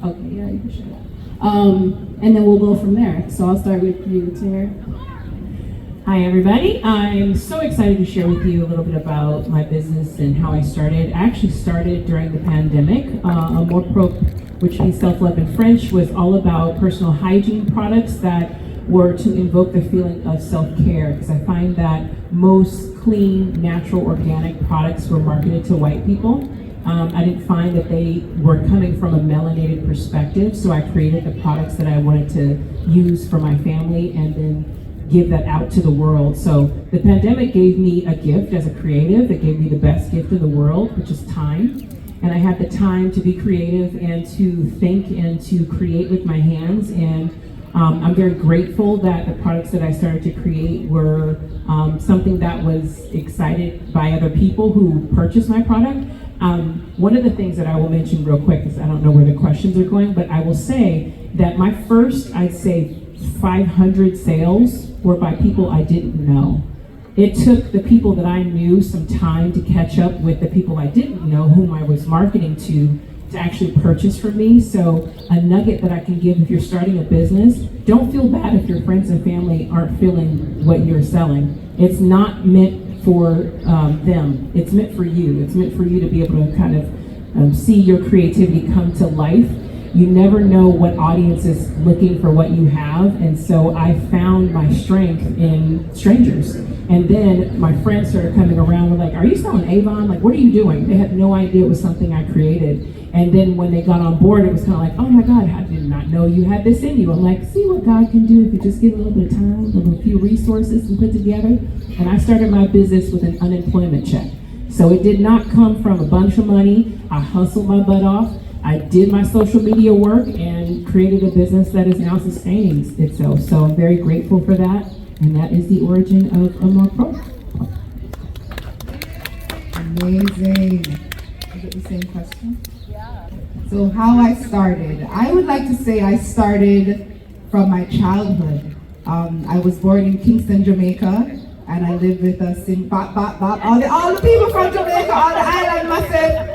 Okay, yeah, you can share that. And then we'll go from there. So I'll start with you, Tahera. Hi everybody, I'm so excited to share with you a little bit about my business and how I started. I actually started during the pandemic. Amore Propre, which means self-love in French, was all about personal hygiene products that were to invoke the feeling of self-care, because I find that most clean, natural, organic products were marketed to white people. I didn't find that they were coming from a melanated perspective, so I created the products that I wanted to use for my family and then give that out to the world. So the pandemic gave me a gift as a creative. It gave me the best gift in the world, which is time. And I had the time to be creative and to think and to create with my hands. And I'm very grateful that the products that I started to create were something that was excited by other people who purchased my product. One of the things that I will mention real quick, because I don't know where the questions are going, but I will say that my first, I'd say, 500 sales were by people I didn't know. It took the people that I knew some time to catch up with the people I didn't know, whom I was marketing to actually purchase from me. So a nugget that I can give if you're starting a business, don't feel bad if your friends and family aren't feeling what you're selling. It's not meant for them. It's meant for you. It's meant for you to be able to kind of see your creativity come to life. You never know what audience is looking for what you have, and so I found my strength in strangers. And then my friends started coming around and like, are you selling Avon? Like, what are you doing? They had no idea it was something I created. And then when they got on board, it was kind of like, oh my God, I did not know you had this in you. I'm like, see what God can do if you just give a little bit of time, a few resources and put together. And I started my business with an unemployment check. So it did not come from a bunch of money. I hustled my butt off. I did my social media work and created a business that is now sustaining itself. So I'm very grateful for that. And that is the origin of Amore Propre. Amazing. I get the same question? Yeah. So how I started. I would like to say I started from my childhood. I was born in Kingston, Jamaica, and I lived with us in all the people from Jamaica, all the island massive.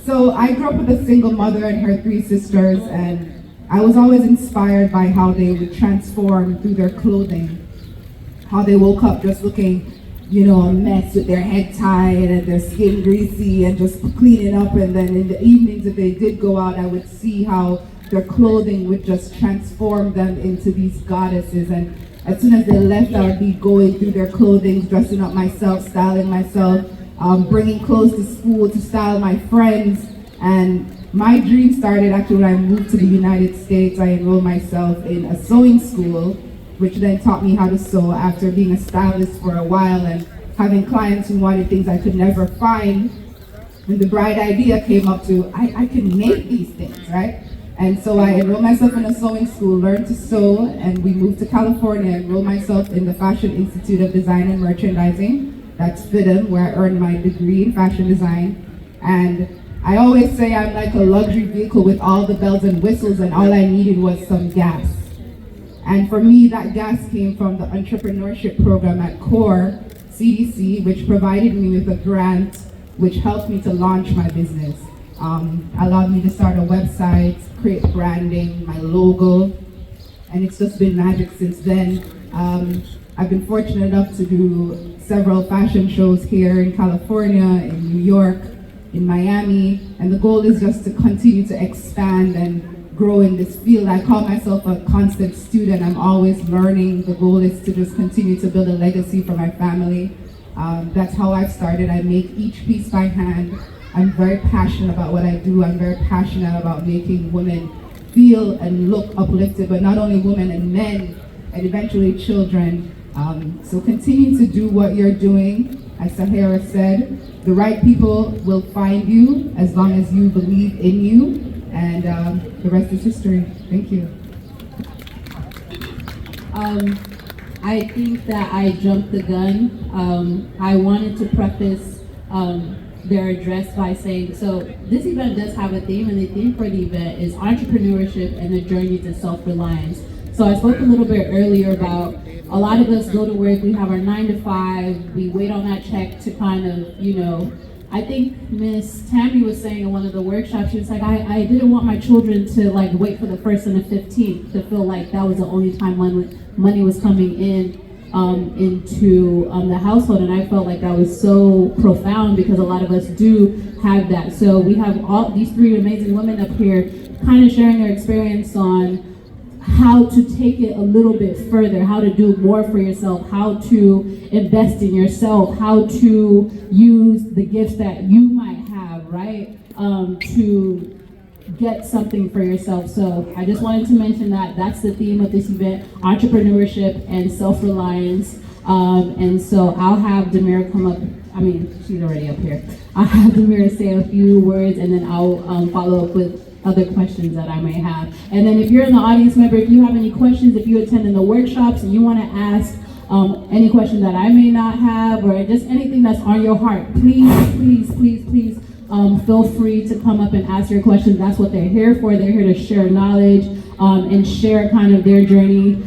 So I grew up with a single mother and her 3 sisters, and I was always inspired by how they would transform through their clothing. How they woke up just looking, a mess with their head tied and their skin greasy and just cleaning up, and then in the evenings if they did go out, I would see how their clothing would just transform them into these goddesses. And as soon as they left, I would be going through their clothing, dressing up myself, styling myself, bringing clothes to school to style my friends. And my dream started actually when I moved to the United States. I enrolled myself in a sewing school, which then taught me how to sew after being a stylist for a while and having clients who wanted things I could never find. And the bright idea came up to, I can make these things, right? And so I enrolled myself in a sewing school, learned to sew, and we moved to California, enrolled myself in the Fashion Institute of Design and Merchandising. That's FIDM, where I earned my degree in fashion design. And I always say I'm like a luxury vehicle with all the bells and whistles, and all I needed was some gas. And for me, that gas came from the entrepreneurship program at CORE CDC, which provided me with a grant, which helped me to launch my business. Allowed me to start a website, create branding, my logo, and it's just been magic since then. I've been fortunate enough to do several fashion shows here in California, in New York, in Miami, and the goal is just to continue to expand and grow in this field. I call myself a constant student. I'm always learning. The goal is to just continue to build a legacy for my family. That's how I've started. I make each piece by hand. I'm very passionate about what I do. I'm very passionate about making women feel and look uplifted, but not only women and men, and eventually children. So continue to do what you're doing. As Tahera said, the right people will find you as long as you believe in you, and the rest is history. Thank you. I think that I jumped the gun. I wanted to preface their address by saying, so this event does have a theme, and the theme for the event is entrepreneurship and the journey to self-reliance. So I spoke a little bit earlier about a lot of us go to work, we have our 9 to 5, we wait on that check to kind of, I think Miss Tammy was saying in one of the workshops, she was like, I didn't want my children to like wait for the 1st and the 15th to feel like that was the only time money was coming in into the household, and I felt like that was so profound because a lot of us do have that. So we have all these 3 amazing women up here kind of sharing their experience on how to take it a little bit further, how to do more for yourself, how to invest in yourself, how to use the gifts that you might have, right, to get something for yourself. So I just wanted to mention that that's the theme of this event, entrepreneurship and self-reliance. And so I'll have Demira come up. I mean, she's already up here. I'll have Demira say a few words, and then I'll follow up with other questions that I may have. And then if you're in the audience member, if you have any questions, if you attend in the workshops and you want to ask any question that I may not have, or just anything that's on your heart, please feel free to come up and ask your questions. That's what they're here for. They're here to share knowledge and share kind of their journey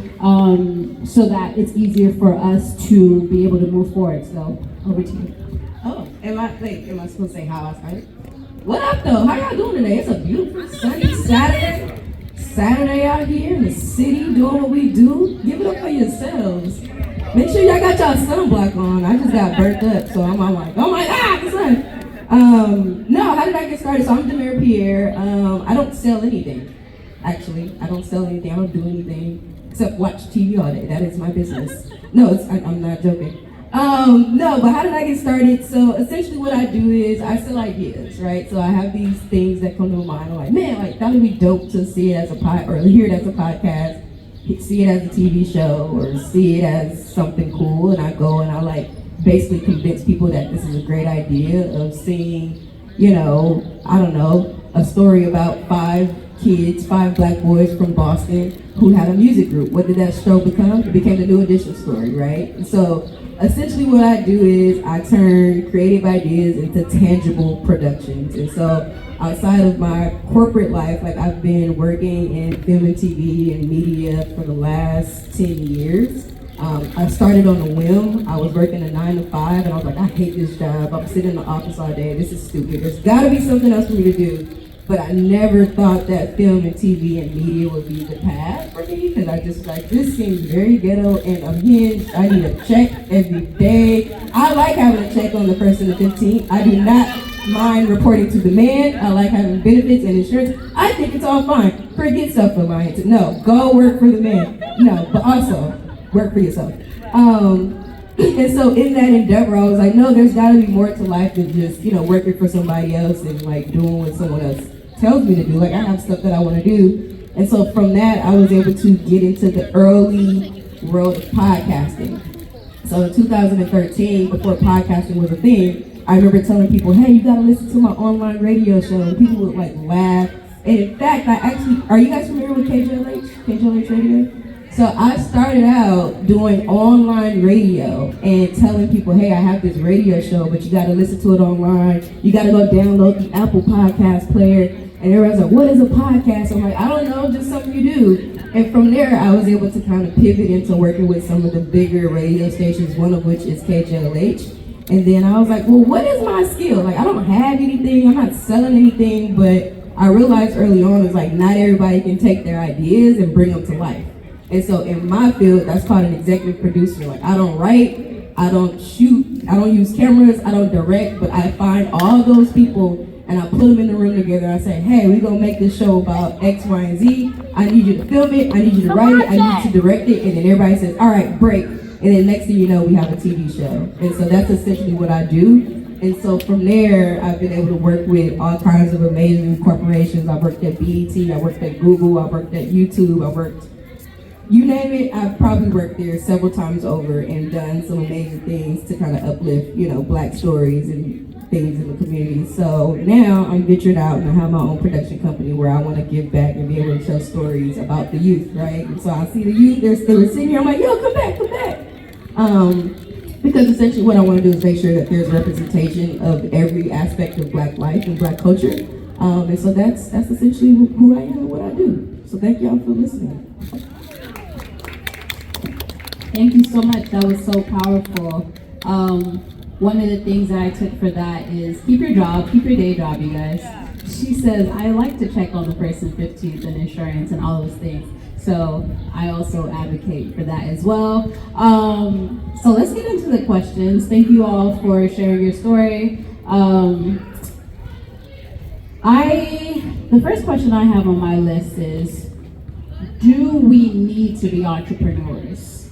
so that it's easier for us to be able to move forward. So over to you. Oh, am I supposed to say how I started? What up though? How y'all doing today? It's a beautiful sunny Saturday out here in the city doing what we do. Give it up for yourselves. Make sure y'all got y'all sunblock on. I just got burnt up, so I'm like, oh my God, the sun. No, how did I get started? So I'm Demira Pierre. I don't sell anything. Actually, I don't sell anything. I don't do anything except watch TV all day. That is my business. No, I'm not joking. No, but how did I get started? So essentially what I do is I sell ideas, right? So I have these things that come to my mind. I'm like, man, like that would be dope to see it as a or hear it as a podcast, see it as a TV show, or see it as something cool. And I go and I like basically convince people that this is a great idea of seeing, you know, I don't know, a story about 5 Black boys from Boston who had a music group. What did that show become? It became the New Edition story, right? So essentially what I do is I turn creative ideas into tangible productions. And so outside of my corporate life, like I've been working in film and TV and media for the last 10 years. I started on a whim. I was working a 9 to 5 and I was like, I hate this job. I'm sitting in the office all day. This is stupid. There's gotta be something else for me to do. But I never thought that film and TV and media would be the path for me, because I just like, this seems very ghetto and unhinged. I need a check every day. I like having a check on the 1st and the 15th. I do not mind reporting to the man. I like having benefits and insurance. I think it's all fine. Forget self-reliance. No, go work for the man. No, but also work for yourself. And so in that endeavor, I was like, no, there's gotta be more to life than just, you know, working for somebody else and like doing what someone else tells me to do. Like I have stuff that I want to do. And so from that, I was able to get into the early world of podcasting. So in 2013, before podcasting was a thing, I remember telling people, hey, you gotta listen to my online radio show. And people would like laugh. And in fact, are you guys familiar with KJLH Radio? So I started out doing online radio and telling people, hey, I have this radio show, but you got to listen to it online. You got to go download the Apple Podcast player. And everyone's like, what is a podcast? I'm like, I don't know, just something you do. And from there, I was able to kind of pivot into working with some of the bigger radio stations, one of which is KJLH. And then I was like, well, what is my skill? Like, I don't have anything. I'm not selling anything. But I realized early on, it's like, not everybody can take their ideas and bring them to life. And so in my field, that's called an executive producer. Like I don't write, I don't shoot, I don't use cameras, I don't direct, but I find all those people and I put them in the room together. I say, hey, we're gonna make this show about X, Y, and Z. I need you to film it, I need you to write it, I need you to direct it, and then everybody says, all right, break. And then next thing you know, we have a TV show. And so that's essentially what I do. And so from there, I've been able to work with all kinds of amazing corporations. I worked at BET, I worked at Google, I worked at YouTube, I worked you name it, I've probably worked there several times over and done some amazing things to kind of uplift, you know, Black stories and things in the community. So now I'm ventured out and I have my own production company where I want to give back and be able to tell stories about the youth, right? And so I see the youth, they were sitting here, I'm like, yo, come back. Because essentially what I want to do is make sure that there's representation of every aspect of Black life and Black culture. And so that's essentially who I am and what I do. So thank y'all for listening. Thank you so much. That was so powerful. one of the things that I took for that is keep your job, keep your day job, you guys. She says, I like to check on the first and 15th and insurance and all those things. So I also advocate for that as well. So let's get into the questions. Thank you all for sharing your story. The first question I have on my list is, do we need to be entrepreneurs?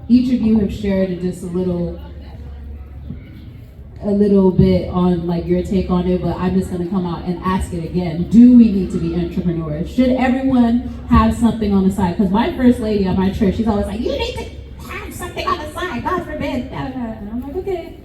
Each of you have shared just a little bit on like your take on it, but I'm just gonna come out and ask it again. Do we need to be entrepreneurs? Should everyone have something on the side? Because my first lady at my church, she's always like, you need to have something on the side, God forbid. And I'm like, okay.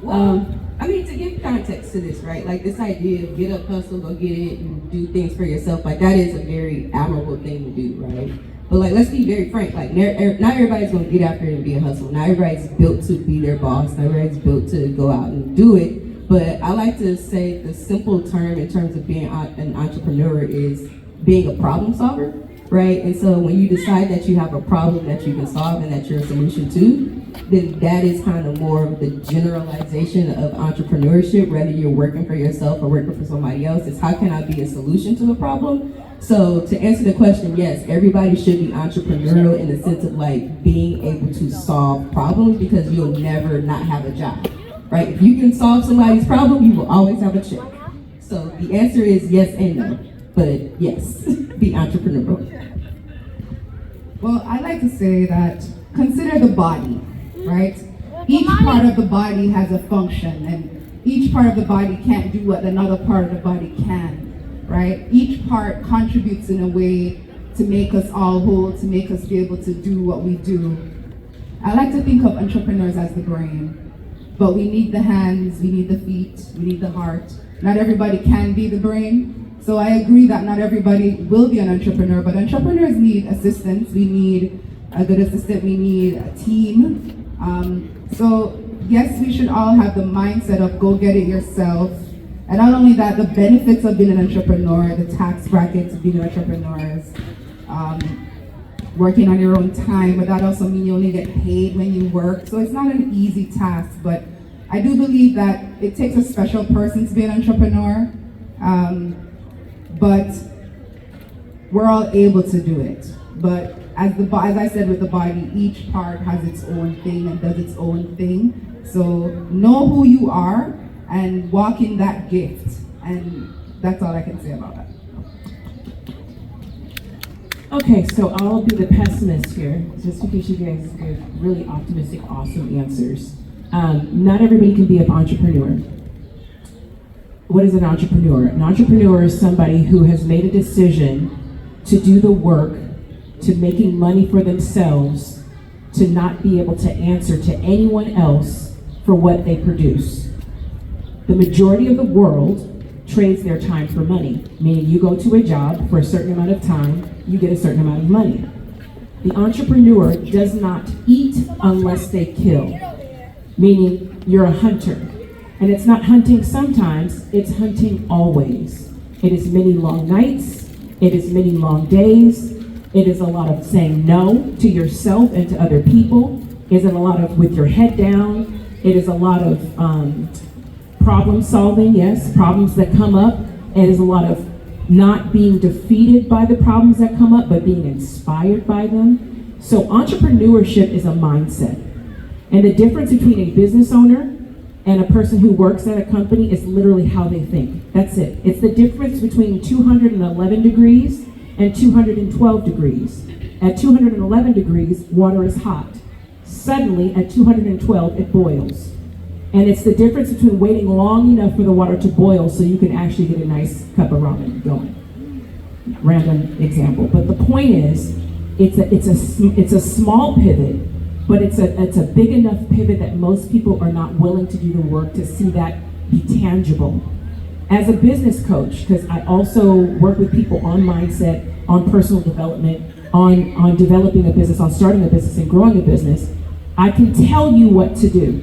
Well, I mean, to give context to this, right? Like this idea of get up, hustle, go get it, and do things for yourself, like that is a very admirable thing to do, right? But like, let's be very frank, like not everybody's gonna get after it and be a hustle. Not everybody's built to be their boss. Not everybody's built to go out and do it. But I like to say the simple term in terms of being an entrepreneur is being a problem solver, right? And so when you decide that you have a problem that you can solve and that you're a solution to, then that is kind of more of the generalization of entrepreneurship, whether you're working for yourself or working for somebody else. It's how can I be a solution to a problem? So to answer the question, yes, everybody should be entrepreneurial in the sense of like being able to solve problems, because you'll never not have a job, right? If you can solve somebody's problem, you will always have a check. So the answer is yes and no, but yes, be entrepreneurial. Well, I like to say that consider the body, right? Each part of the body has a function, and each part of the body can't do what another part of the body can, right? Each part contributes in a way to make us all whole, to make us be able to do what we do. I like to think of entrepreneurs as the brain, but we need the hands, we need the feet, we need the heart. Not everybody can be the brain, so I agree that not everybody will be an entrepreneur, but entrepreneurs need assistance. We need a good assistant, we need a team. So yes, we should all have the mindset of go get it yourself. And not only that, the benefits of being an entrepreneur, the tax brackets of being an entrepreneur, working on your own time, but that also means you only get paid when you work. So it's not an easy task, but I do believe that it takes a special person to be an entrepreneur, but we're all able to do it. But as I said with the body, each part has its own thing and does its own thing. So know who you are and walk in that gift. And that's all I can say about that. Okay, so I'll be the pessimist here, just because you guys give really optimistic, awesome answers. Not everybody can be an entrepreneur. What is an entrepreneur? An entrepreneur is somebody who has made a decision to do the work, to making money for themselves, to not be able to answer to anyone else for what they produce. The majority of the world trades their time for money, meaning you go to a job for a certain amount of time, you get a certain amount of money. The entrepreneur does not eat unless they kill, meaning you're a hunter. And it's not hunting sometimes, it's hunting always. It is many long nights, it is many long days, it is a lot of saying no to yourself and to other people, it is a lot of with your head down, it is a lot of problem solving, yes, problems that come up. It is a lot of not being defeated by the problems that come up, but being inspired by them. So entrepreneurship is a mindset. And the difference between a business owner and a person who works at a company is literally how they think. That's it. It's the difference between 211 degrees and 212 degrees. At 211 degrees, water is hot. Suddenly, at 212, it boils. And it's the difference between waiting long enough for the water to boil so you can actually get a nice cup of ramen going. Random example. But the point is, it's a small pivot, but it's a big enough pivot that most people are not willing to do the work to see that be tangible. As a business coach, because I also work with people on mindset, on personal development, on developing a business, on starting a business and growing a business, I can tell you what to do.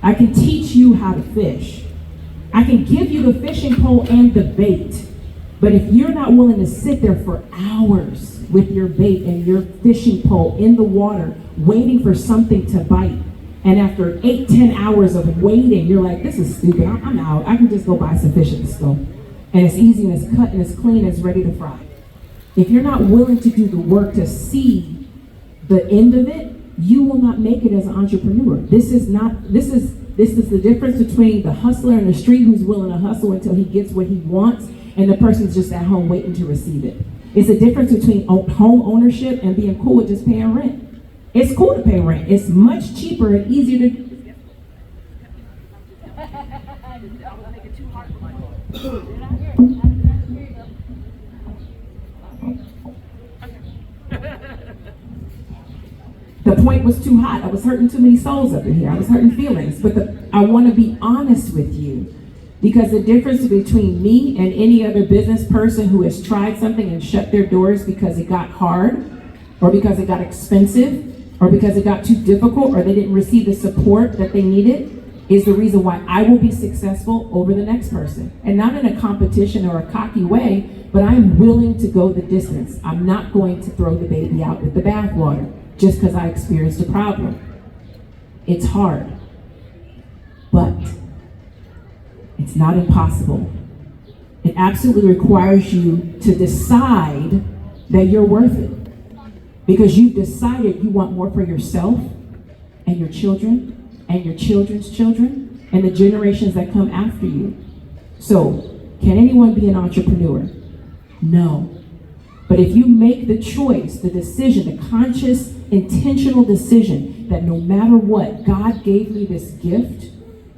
I can teach you how to fish. I can give you the fishing pole and the bait. But if you're not willing to sit there for hours with your bait and your fishing pole in the water, waiting for something to bite, And after 8-10 hours of waiting, you're like, this is stupid, I'm out. I can just go buy some fish at the store. And it's easy and it's cut and it's clean and it's ready to fry. If you're not willing to do the work to see the end of it, you will not make it as an entrepreneur. This is the difference between the hustler in the street who's willing to hustle until he gets what he wants, and the person's just at home waiting to receive it. It's the difference between home ownership and being cool with just paying rent. It's cool to pay rent. It's much cheaper and easier to. The point was too hot. I was hurting too many souls up in here. I was hurting feelings. But I want to be honest with you, because the difference between me and any other business person who has tried something and shut their doors because it got hard, or because it got expensive, or because it got too difficult, or they didn't receive the support that they needed, is the reason why I will be successful over the next person. And not in a competition or a cocky way, but I'm willing to go the distance. I'm not going to throw the baby out with the bathwater just because I experienced a problem. It's hard, but it's not impossible. It absolutely requires you to decide that you're worth it, because you've decided you want more for yourself and your children and your children's children and the generations that come after you. So, can anyone be an entrepreneur? No. But if you make the choice, the decision, the conscious, intentional decision that no matter what, God gave me this gift,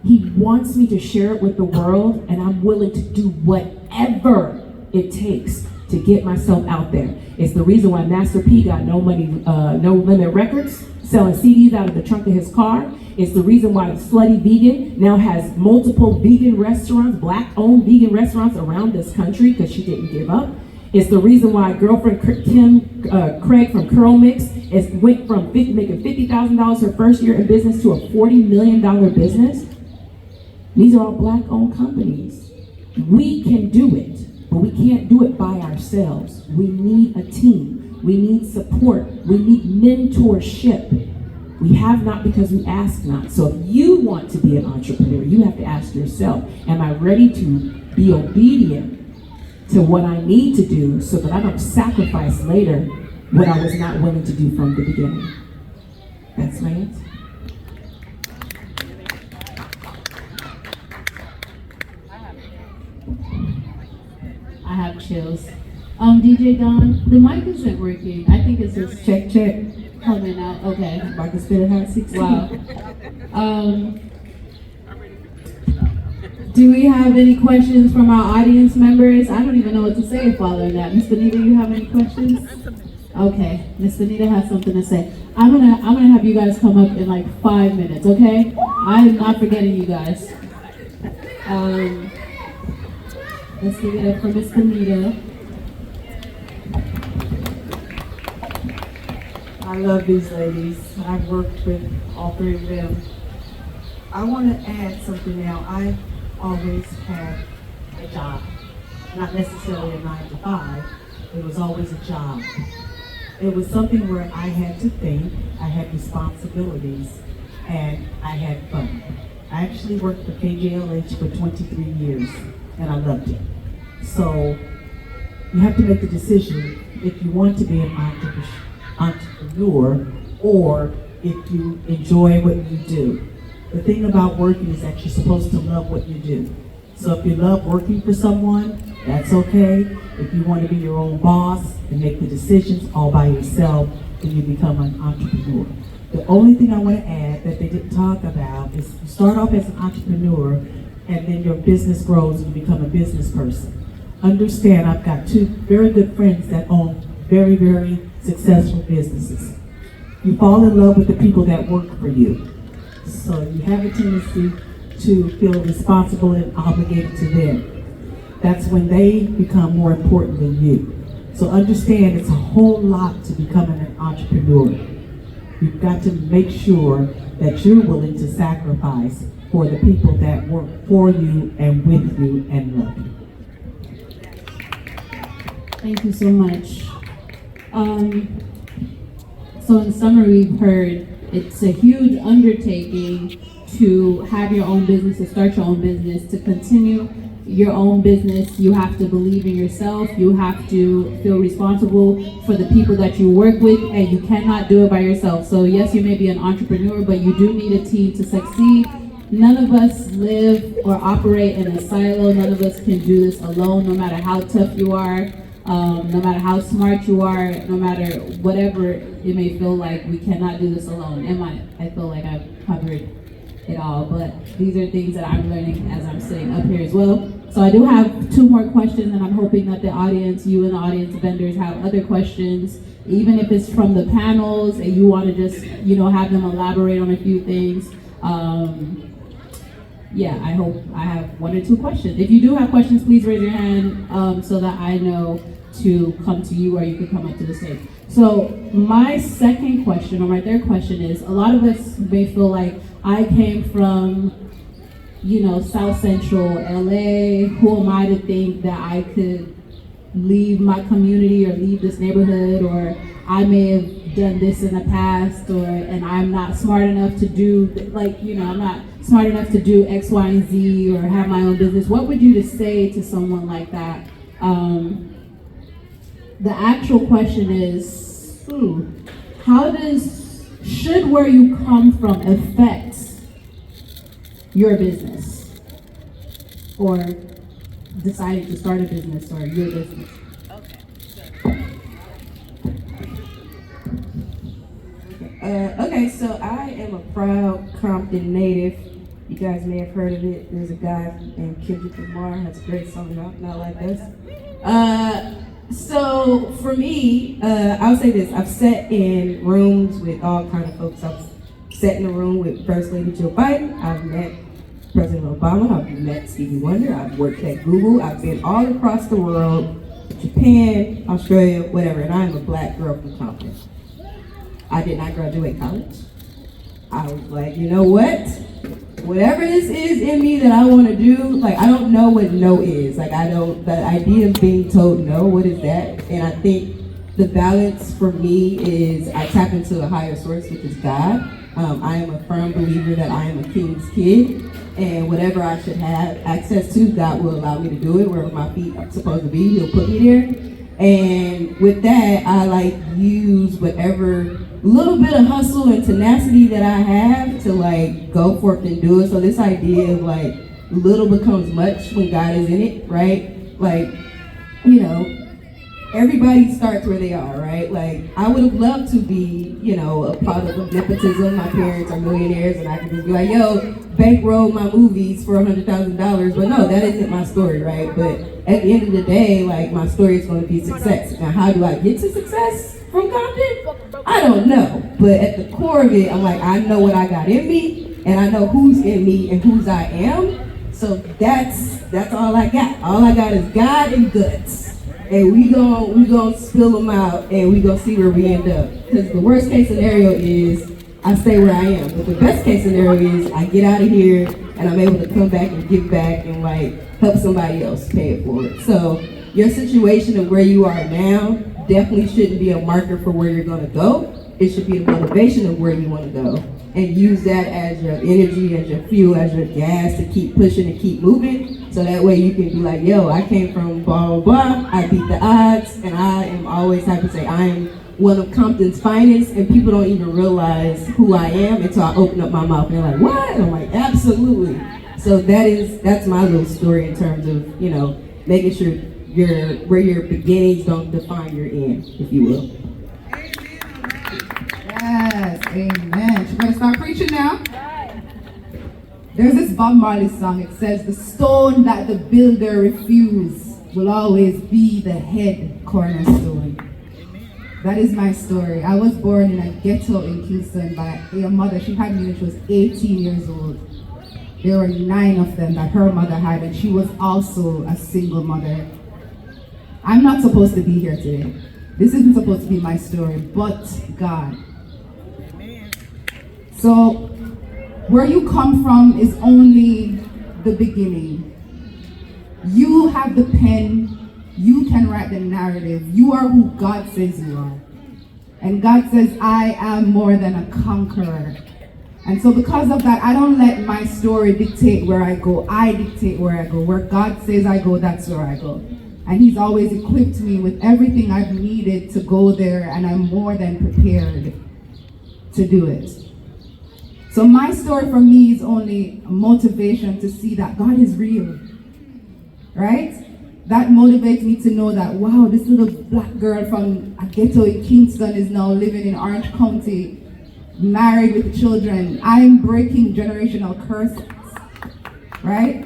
He wants me to share it with the world, and I'm willing to do whatever it takes to get myself out there. It's the reason why Master P got No Limit Records, selling CDs out of the trunk of his car. It's the reason why Slutty Vegan now has multiple vegan restaurants, Black-owned vegan restaurants around this country, because she didn't give up. It's the reason why girlfriend Craig from Curl Mix went from making $50,000 her first year in business to a $40 million business. These are all Black-owned companies. We can do it, but we can't do it by ourselves. We need a team. We need support. We need mentorship. We have not because we ask not. So if you want to be an entrepreneur, you have to ask yourself, am I ready to be obedient to what I need to do so that I don't sacrifice later what I was not willing to do from the beginning? That's my answer. I have chills. DJ Don, the mic isn't working. I think it's just Check. coming out. Okay. I can spit it out 16. Wow. Do we have any questions from our audience members? I don't even know what to say following that. Miss Benita, you have any questions? Okay, Miss Benita has something to say. I'm gonna have you guys come up in like 5 minutes, okay? I am not forgetting you guys. Let's give it up for Miss Benita. I love these ladies. I've worked with all three of them. I want to add something now. I always had a job, not necessarily a 9 to 5. It was always a job. It was something where I had to think, I had responsibilities, and I had fun. I actually worked for KJLH for 23 years, and I loved it. So you have to make the decision if you want to be an entrepreneur or if you enjoy what you do. The thing about working is that you're supposed to love what you do. So if you love working for someone, that's okay. If you want to be your own boss and make the decisions all by yourself, then you become an entrepreneur. The only thing I want to add that they didn't talk about is you start off as an entrepreneur and then your business grows and you become a business person. Understand, I've got two very good friends that own very, very successful businesses. You fall in love with the people that work for you. So you have a tendency to feel responsible and obligated to them. That's when they become more important than you. So understand it's a whole lot to becoming an entrepreneur. You've got to make sure that you're willing to sacrifice for the people that work for you and with you and love you. Thank you so much. So in summary, we've heard It's a huge undertaking to have your own business, to start your own business, to continue your own business. You have to believe in yourself. You have to feel responsible for the people that you work with, and you cannot do it by yourself. So yes, you may be an entrepreneur, but you do need a team to succeed. None of us live or operate in a silo. None of us can do this alone, no matter how tough you are, no matter how smart you are, no matter whatever it may feel like. We cannot do this alone. I feel like I've covered it all, but these are things that I'm learning as I'm sitting up here as well. So I do have 2 more questions, and I'm hoping that the audience, you and the audience vendors, have other questions, even if it's from the panels and you want to just, have them elaborate on a few things. Yeah, I hope I have 1 or 2 questions. If you do have questions, please raise your hand so that I know to come to you, or you can come up to the stage. So my second question, or my third question is, a lot of us may feel like I came from, South Central LA. Who am I to think that I could leave my community or leave this neighborhood, or I may have done this in the past, and I'm not smart enough to do, I'm not smart enough to do X, Y, and Z, or have my own business. What would you just say to someone like that? The actual question is, should where you come from affect your business, or deciding to start a business, or your business? Okay, so I am a proud Compton native. You guys may have heard of it. There's a guy named Kendrick Lamar, has a great song out, Not Like This. So for me, I'll say this. I've sat in rooms with all kinds of folks. I've sat in a room with First Lady Joe Biden. I've met President Obama. I've met Stevie Wonder. I've worked at Google. I've been all across the world, Japan, Australia, whatever. And I am a black girl from Compton. I did not graduate college. I was like, you know what? Whatever this is in me that I want to do, I don't know what no is. The idea of being told no, what is that? And I think the balance for me is I tap into a higher source, which is God. I am a firm believer that I am a king's kid, and whatever I should have access to, God will allow me to do it. Wherever my feet are supposed to be, He'll put me there. And with that, I use whatever little bit of hustle and tenacity that I have to go forth and do it. So this idea of little becomes much when God is in it, right? Everybody starts where they are, right? I would have loved to be, a product of nepotism. My parents are millionaires, and I can just be like, yo, bankroll my movies for $100,000. But no, that isn't my story, right? But at the end of the day, my story is going to be success. Now, how do I get to success from Compton? I don't know. But at the core of it, I'm I know what I got in me, and I know who's in me and whose I am. So that's all I got. All I got is God and guts. And we gonna spill them out, and we gonna see where we end up. Because the worst case scenario is I stay where I am. But the best case scenario is I get out of here and I'm able to come back and give back and help somebody else pay it forward. So your situation of where you are now definitely shouldn't be a marker for where you're gonna go. It should be the motivation of where you wanna go. And use that as your energy, as your fuel, as your gas to keep pushing and keep moving. So that way you can be like, yo, I came from blah, blah, blah. I beat the odds. And I am always happy to say I am one of Compton's finest. And people don't even realize who I am until I open up my mouth. And they're like, what? And I'm like, absolutely. So that's my little story in terms of, making sure where your beginnings don't define your end, if you will. Yes, amen. You better start preaching now. There's this Bob Marley song. It says, the stone that the builder refused will always be the head cornerstone. That is my story. I was born in a ghetto in Kingston by a mother. She had me when she was 18 years old. There were 9 of them that her mother had, and she was also a single mother. I'm not supposed to be here today. This isn't supposed to be my story, but God. So, where you come from is only the beginning. You have the pen, you can write the narrative. You are who God says you are. And God says, I am more than a conqueror. And so because of that, I don't let my story dictate where I go. I dictate where I go. Where God says I go, that's where I go. And he's always equipped me with everything I've needed to go there, and I'm more than prepared to do it. So my story for me is only a motivation to see that God is real, right? That motivates me to know that, wow, this little black girl from a ghetto in Kingston is now living in Orange County, married with children. I'm breaking generational curses, right?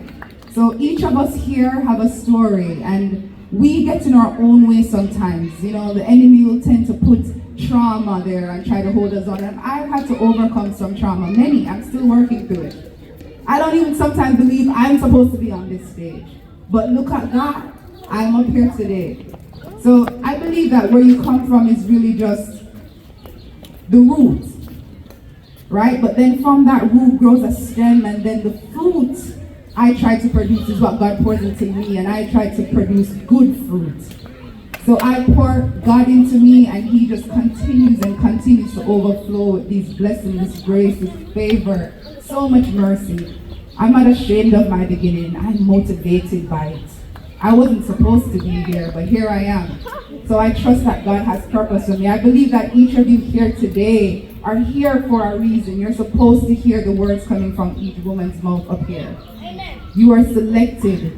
So each of us here have a story, and we get in our own way sometimes. You know, the enemy will tend to put trauma there and try to hold us on. And I've had to overcome some trauma, many. I'm still working through it. I don't even sometimes believe I'm supposed to be on this stage. But look at God, I'm up here today. So I believe that where you come from is really just the root, right? But then from that root grows a stem, and then the fruit I try to produce is what God pours into me, and I try to produce good fruit. So I pour God into me, and he just continues and continues to overflow with these blessings, this grace, this favor, so much mercy. I'm not ashamed of my beginning. I'm motivated by it. I wasn't supposed to be here, but here I am. So I trust that God has purpose for me. I believe that each of you here today are here for a reason. You're supposed to hear the words coming from each woman's mouth up here. Amen. You are selected.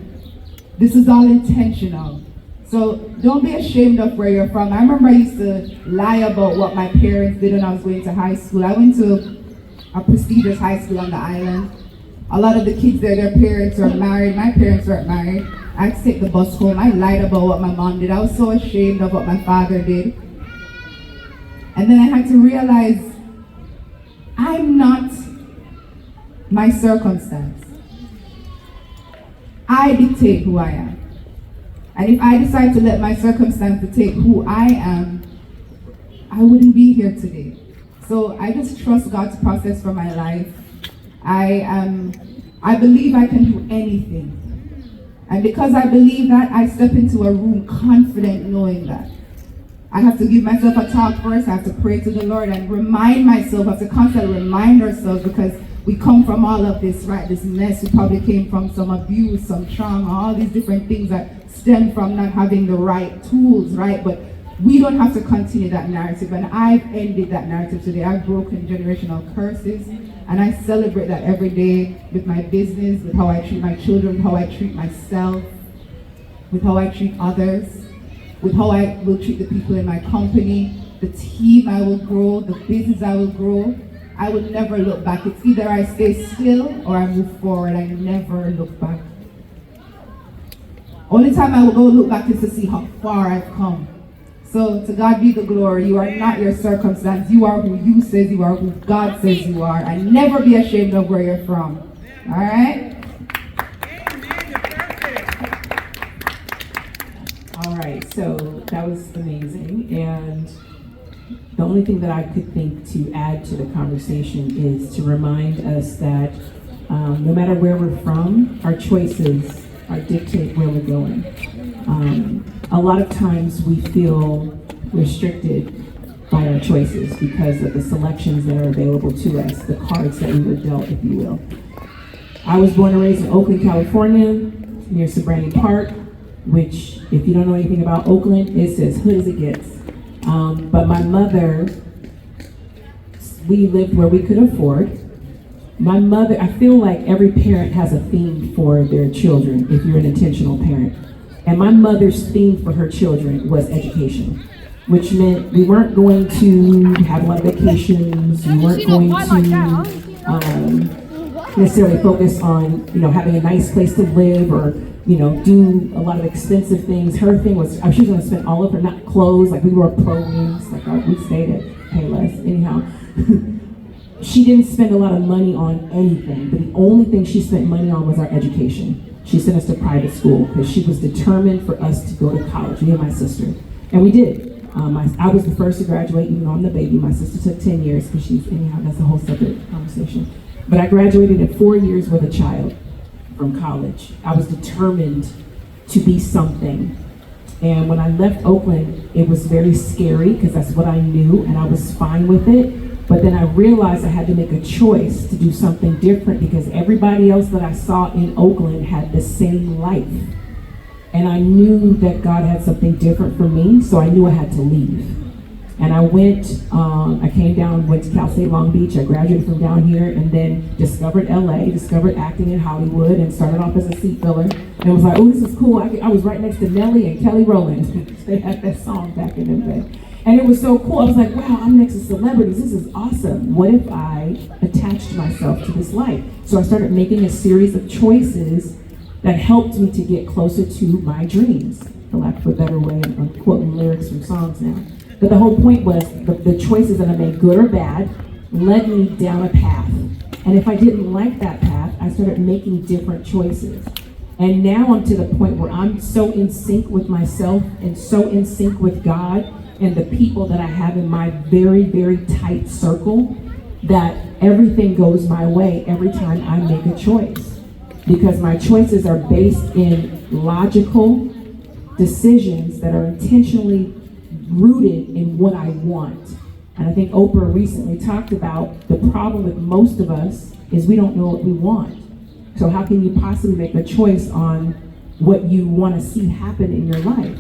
This is all intentional. So don't be ashamed of where you're from. I remember I used to lie about what my parents did when I was going to high school. I went to a prestigious high school on the island. A lot of the kids there, their parents were married. My parents weren't married. I had to take the bus home. I lied about what my mom did. I was so ashamed of what my father did. And then I had to realize I'm not my circumstance. I dictate who I am. And if I decide to let my circumstance dictate who I am, I wouldn't be here today. So I just trust God's process for my life. I believe I can do anything. And because I believe that, I step into a room confident knowing that. I have to give myself a talk first. I have to pray to the Lord and remind myself. I have to constantly remind ourselves, because we come from all of this, right? This mess. We probably came from some abuse, some trauma, all these different things that stem from not having the right tools, right? But we don't have to continue that narrative. And I've ended that narrative today. I've broken generational curses. And I celebrate that every day with my business, with how I treat my children, with how I treat myself, with how I treat others, with how I will treat the people in my company, the team I will grow, the business I will grow. I will never look back. It's either I stay still or I move forward. I never look back. Only time I will go look back is to see how far I've come. So to God be the glory. You are not your circumstance. You are who you says you are, who God says you are. And never be ashamed of where you're from. All right? All right, so that was amazing. And the only thing that I could think to add to the conversation is to remind us that no matter where we're from, our choices dictate where we're going. A lot of times we feel restricted by our choices because of the selections that are available to us, the cards that we were dealt, if you will. I was born and raised in Oakland, California, near Sobrani Park, which, if you don't know anything about Oakland, it's as hood as it gets. But my mother, we lived where we could afford. My mother, I feel like every parent has a theme for their children, if you're an intentional parent. And my mother's theme for her children was education, which meant we weren't going to have a lot of vacations, we weren't going to necessarily focus on, having a nice place to live or, do a lot of expensive things. Her thing was, she was going to spend all of her, not clothes, like we wore pro wings, like we stayed at Payless, anyhow. She didn't spend a lot of money on anything, but the only thing she spent money on was our education. She sent us to private school because she was determined for us to go to college, me and my sister. And we did. I was the first to graduate, even though I'm the baby. My sister took 10 years because anyhow, that's a whole separate conversation. But I graduated in 4 years with a child from college. I was determined to be something. And when I left Oakland, it was very scary because that's what I knew and I was fine with it. But then I realized I had to make a choice to do something different because everybody else that I saw in Oakland had the same life. And I knew that God had something different for me, so I knew I had to leave. And I I came down, went to Cal State Long Beach, I graduated from down here, and then discovered LA, discovered acting in Hollywood, and started off as a seat filler. And was like, oh, this is cool. I was right next to Nelly and Kelly Rowland. They had that song back in the day. And it was so cool. I was like, wow, I'm next to celebrities. This is awesome. What if I attached myself to this life? So I started making a series of choices that helped me to get closer to my dreams, for lack of a better way. I'm quoting lyrics from songs now. But the whole point was the choices that I made, good or bad, led me down a path. And if I didn't like that path, I started making different choices. And now I'm to the point where I'm so in sync with myself and so in sync with God and the people that I have in my very, very tight circle that everything goes my way every time I make a choice. Because my choices are based in logical decisions that are intentionally rooted in what I want. And I think Oprah recently talked about the problem with most of us is we don't know what we want. So how can you possibly make a choice on what you want to see happen in your life?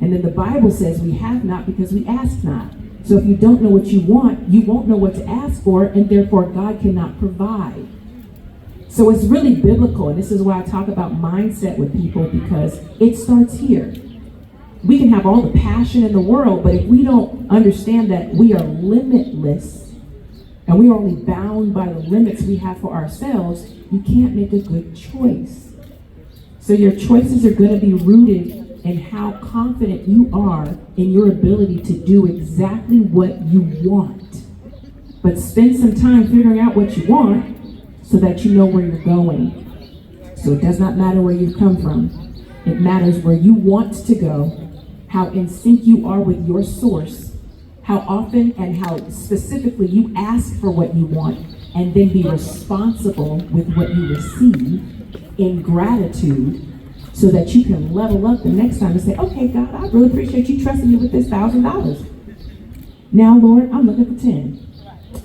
And then the Bible says we have not because we ask not. So if you don't know what you want, you won't know what to ask for, and therefore God cannot provide. So it's really biblical, and this is why I talk about mindset with people, because it starts here. We can have all the passion in the world, but if we don't understand that we are limitless and we are only bound by the limits we have for ourselves, you can't make a good choice. So your choices are going to be rooted in how confident you are in your ability to do exactly what you want. But spend some time figuring out what you want so that you know where you're going. So it does not matter where you've come from. It matters where you want to go, how in sync you are with your source, how often and how specifically you ask for what you want, and then be responsible with what you receive in gratitude so that you can level up the next time and say, okay, God, I really appreciate you trusting me with this $1,000. Now, Lord, I'm looking for 10.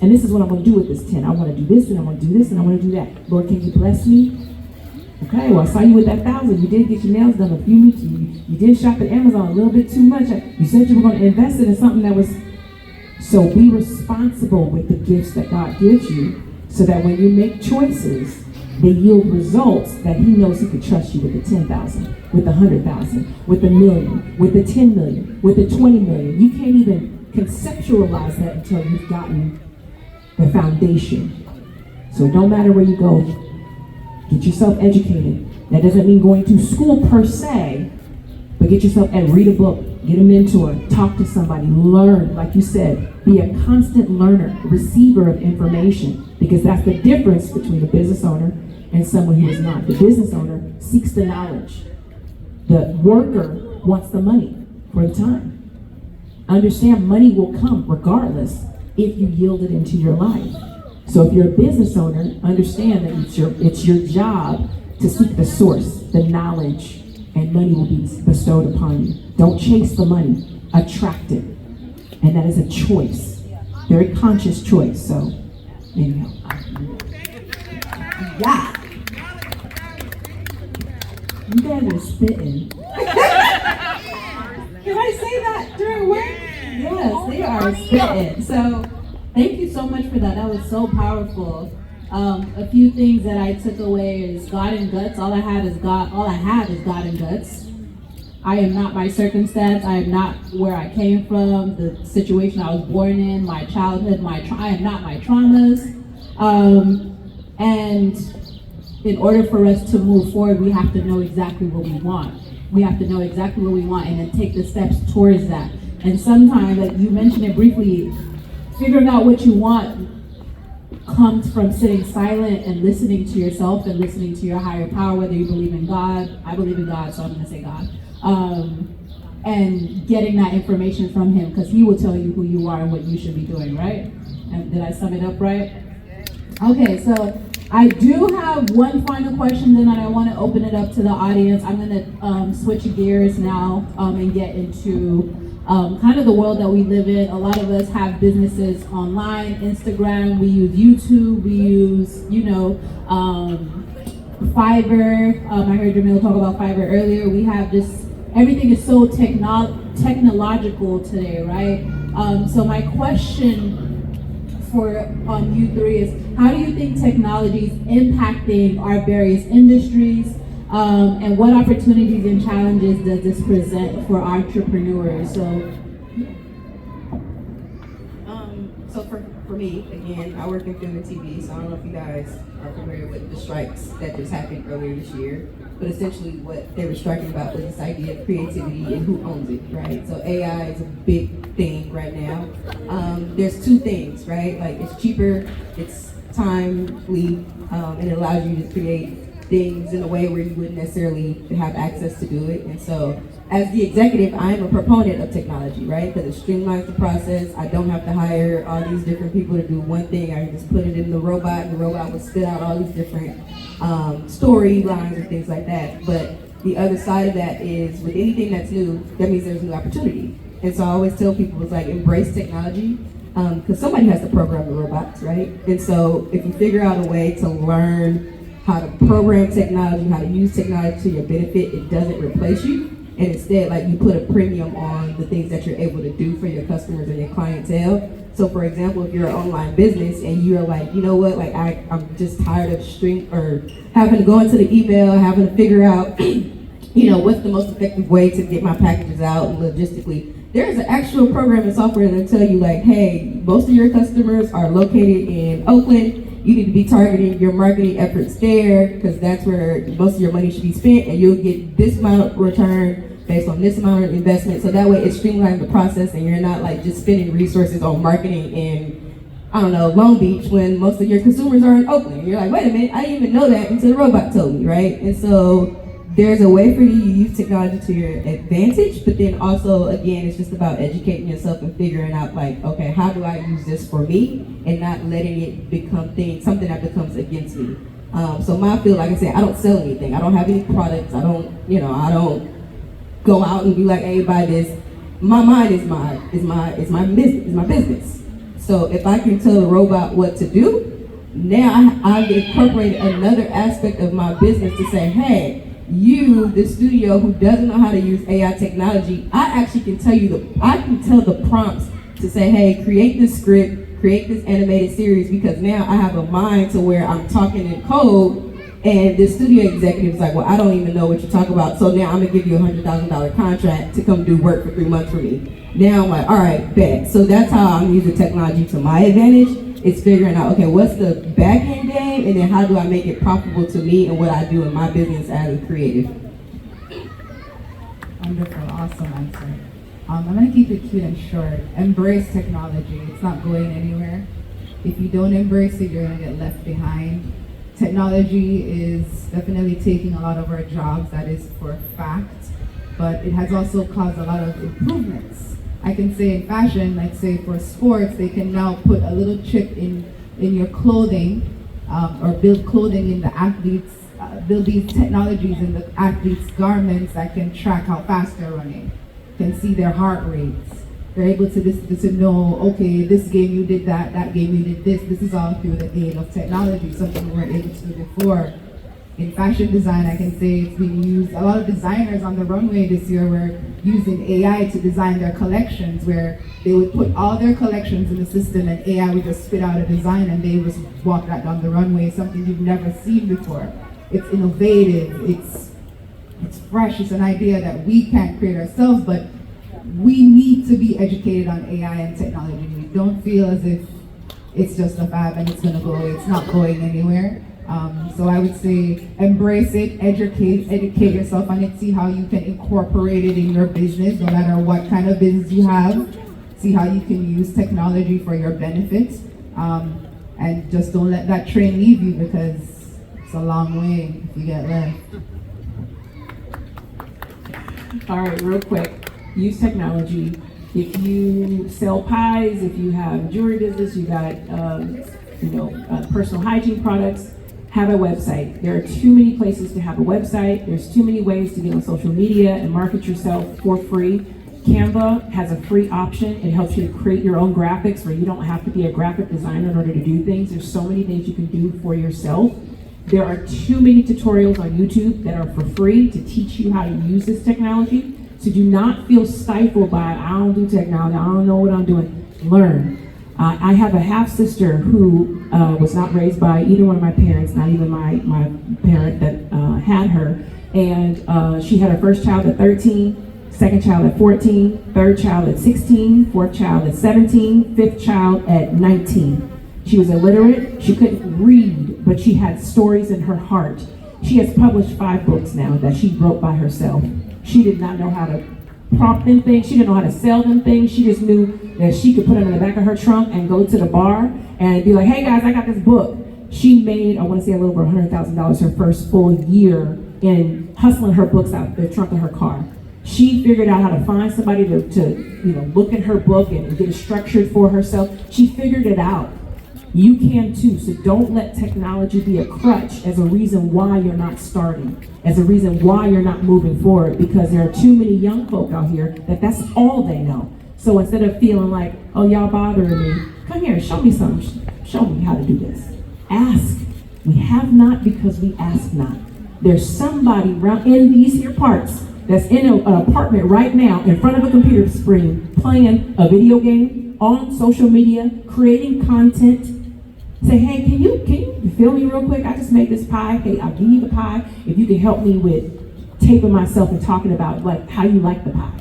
And this is what I'm going to do with this 10. I want to do this, and I want to do this, and I want to do that. Lord, can you bless me? Okay, well, I saw you with that 1,000. You did get your nails done a few weeks. You did shop at Amazon a little bit too much. You said you were going to invest it in something that was... So be responsible with the gifts that God gives you so that when you make choices, they yield results that he knows he could trust you with the 10,000, with the 100,000, with the million, with the 10 million, with the 20 million. You can't even conceptualize that until you've gotten the foundation. So no matter where you go, get yourself educated. That doesn't mean going to school per se, but get yourself and read a book, get a mentor, talk to somebody, learn. Like you said, be a constant learner, receiver of information, because that's the difference between a business owner and someone who is not. The business owner seeks the knowledge. The worker wants the money for the time. Understand money will come regardless if you yield it into your life. So if you're a business owner, understand that it's your job to seek the source, the knowledge, and money will be bestowed upon you. Don't chase the money, attract it. And that is a choice, very conscious choice. So, anyhow. Yeah. You guys are spitting. Can I say that during work? Yes, they are spitting. So thank you so much for that. That was so powerful. A few things that I took away is God and guts. All I have is God and guts. I am not my circumstance. I am not where I came from, the situation I was born in, my childhood, I am not my traumas. And in order for us to move forward, we have to know exactly what we want. We have to know exactly what we want and then take the steps towards that. And sometimes, like you mentioned it briefly, figuring out what you want comes from sitting silent and listening to yourself and listening to your higher power, whether you believe in God. I believe in God, so I'm going to say God. And getting that information from him, because he will tell you who you are and what you should be doing, right? And did I sum it up right? Okay, so I do have one final question, then I want to open it up to the audience. I'm going to switch gears now and get into kind of the world that we live in. A lot of us have businesses online, Instagram, we use YouTube, we use, Fiverr. I heard Jamil talk about Fiverr earlier. We have just, everything is so technological today, right? So my question for you three is, how do you think technology is impacting our various industries, and what opportunities and challenges does this present for entrepreneurs? So for me, again, I work in film and TV, so I don't know if you guys are familiar with the strikes that just happened earlier this year, but essentially what they were striking about was this idea of creativity and who owns it, right? So AI is a big thing right now. There's two things, right? Like, it's cheaper, it's timely, and it allows you to create things in a way where you wouldn't necessarily have access to do it. And so as the executive, I am a proponent of technology, right? Because it streamlines the process. I don't have to hire all these different people to do one thing. I can just put it in the robot, and the robot will spit out all these different storylines and things like that. But the other side of that is, with anything that's new, that means there's new opportunity. And so I always tell people, it's like, embrace technology, because somebody has to program the robots, right? And so if you figure out a way to learn how to program technology, how to use technology to your benefit, it doesn't replace you. And instead, like, you put a premium on the things that you're able to do for your customers and your clientele. So for example, if you're an online business and you're like, you know what, like, I'm just tired of having to go into the email, having to figure out, what's the most effective way to get my packages out and logistically, there's an actual programming software that'll tell you, like, hey, most of your customers are located in Oakland. You need to be targeting your marketing efforts there, because that's where most of your money should be spent, and you'll get this amount of return based on this amount of investment. So that way it streamlines the process, and you're not like just spending resources on marketing in, I don't know, Long Beach, when most of your consumers are in Oakland. You're like, wait a minute, I didn't even know that until the robot told me, right? And so there's a way for you to use technology to your advantage, but then also, again, it's just about educating yourself and figuring out, like, okay, how do I use this for me, and not letting it become something that becomes against me. So my field, like I said, I don't sell anything. I don't have any products. I don't go out and be like, hey, buy this. My mind is my business. So if I can tell the robot what to do, now I've incorporated another aspect of my business to say, hey, you, the studio who doesn't know how to use AI technology, I actually can tell the prompts to say, hey, create this script, create this animated series, because now I have a mind to where I'm talking in code, and the studio executive is like, well, I don't even know what you're talking about, so now I'm gonna give you $100,000 contract to come do work for 3 months for me. Now I'm like, all right, bet. So that's how I'm using technology to my advantage. It's figuring out, okay, what's the back end game, and then how do I make it profitable to me and what I do in my business as a creative. Wonderful, awesome answer. I'm gonna keep it cute and short. Embrace technology, it's not going anywhere. If you don't embrace it, you're gonna get left behind. Technology is definitely taking a lot of our jobs, that is for a fact, but it has also caused a lot of improvements. I can say in fashion, like say for sports, they can now put a little chip in your clothing, or build clothing in the athletes, build these technologies in the athletes' garments that can track how fast they're running, can see their heart rates. They're able to know, okay, this game you did that game you did this. This is all through the aid of technology, something we weren't able to do before. In fashion design, I can say it's being used. A lot of designers on the runway this year were using AI to design their collections, where they would put all their collections in the system and AI would just spit out a design and they would just walk that down the runway, something you've never seen before. It's innovative, it's fresh, it's an idea that we can't create ourselves, but we need to be educated on AI and technology. We don't feel as if it's just a fad and it's gonna go away. It's not going anywhere. So I would say embrace it, educate yourself on it, see how you can incorporate it in your business, no matter what kind of business you have. See how you can use technology for your benefit. And just don't let that train leave you, because it's a long way if you get left. All right, real quick, use technology. If you sell pies, if you have jewelry business, you got personal hygiene products, have a website. There are too many places to have a website. There's too many ways to get on social media and market yourself for free. Canva has a free option. It helps you to create your own graphics where you don't have to be a graphic designer in order to do things. There's so many things you can do for yourself. There are too many tutorials on YouTube that are for free to teach you how to use this technology. So do not feel stifled by, I don't do technology, I don't know what I'm doing. Learn. I have a half-sister who was not raised by either one of my parents, not even my parent that had her. And she had her first child at 13, second child at 14, third child at 16, fourth child at 17, fifth child at 19. She was illiterate, she couldn't read, but she had stories in her heart. She has published 5 books now that she wrote by herself. She did not know how to prompt them things, she didn't know how to sell them things, she just knew that she could put them in the back of her trunk and go to the bar and be like, hey guys, I got this book. She made, I want to say a little over $100,000 her first full year in hustling her books out the trunk of her car. She figured out how to find somebody to look at her book and get it structured for herself. She figured it out. You can too, so don't let technology be a crutch as a reason why you're not starting, as a reason why you're not moving forward, because there are too many young folk out here that's all they know. So instead of feeling like, oh, y'all bothering me, come here, show me something, show me how to do this. Ask. We have not because we ask not. There's somebody right in these here parts that's in an apartment right now in front of a computer screen playing a video game, on social media, creating content. Say, hey, can you film me real quick? I just made this pie. Hey, I'll give you the pie if you can help me with taping myself and talking about like how you like the pie.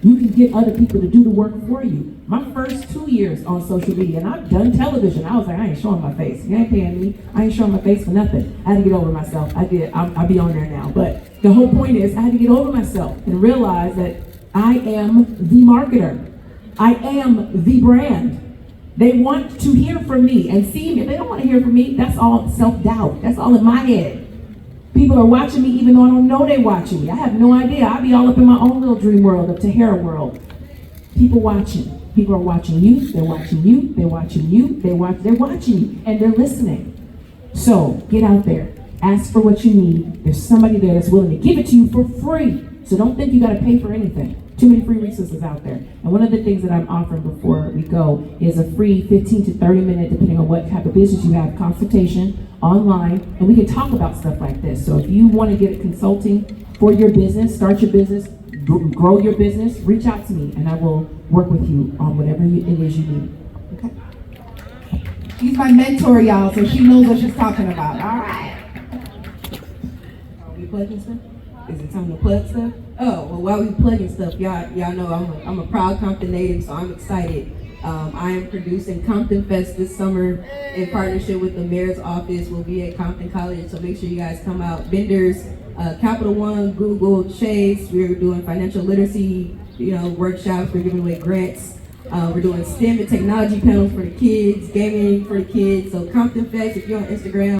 You can get other people to do the work for you. My first 2 years on social media, and I've done television, I was like, I ain't showing my face. You ain't paying me. I ain't showing my face for nothing. I had to get over myself. I did. I'll be on there now. But the whole point is I had to get over myself and realize that I am the marketer. I am the brand. They want to hear from me and see me. If they don't want to hear from me, that's all self-doubt. That's all in my head. People are watching me even though I don't know they're watching me. I have no idea. I'll be all up in my own little dream world of Tahera world. People watching. People are watching you. They're watching you. They're watching you. They're watching you. And they're listening. So get out there. Ask for what you need. There's somebody there that's willing to give it to you for free. So don't think you got to pay for anything. Too many free resources out there. And one of the things that I'm offering before we go is a free 15 to 30 minute, depending on what type of business you have, consultation online. And we can talk about stuff like this. So if you want to get consulting for your business, start your business, grow your business, reach out to me and I will work with you on whatever it is you need. Okay. She's my mentor, y'all, so she knows what she's talking about. All right. Are we plugging stuff? Is it time to plug stuff? Oh, well, while we plugging stuff, y'all know I'm a proud Compton native, so I'm excited. I am producing Compton Fest this summer in partnership with the mayor's office. We'll be at Compton College, so make sure you guys come out. Vendors, Capital One, Google, Chase. We're doing financial literacy, workshops. We're giving away grants. We're doing STEM and technology panels for the kids, gaming for the kids. So Compton Fest, if you're on Instagram,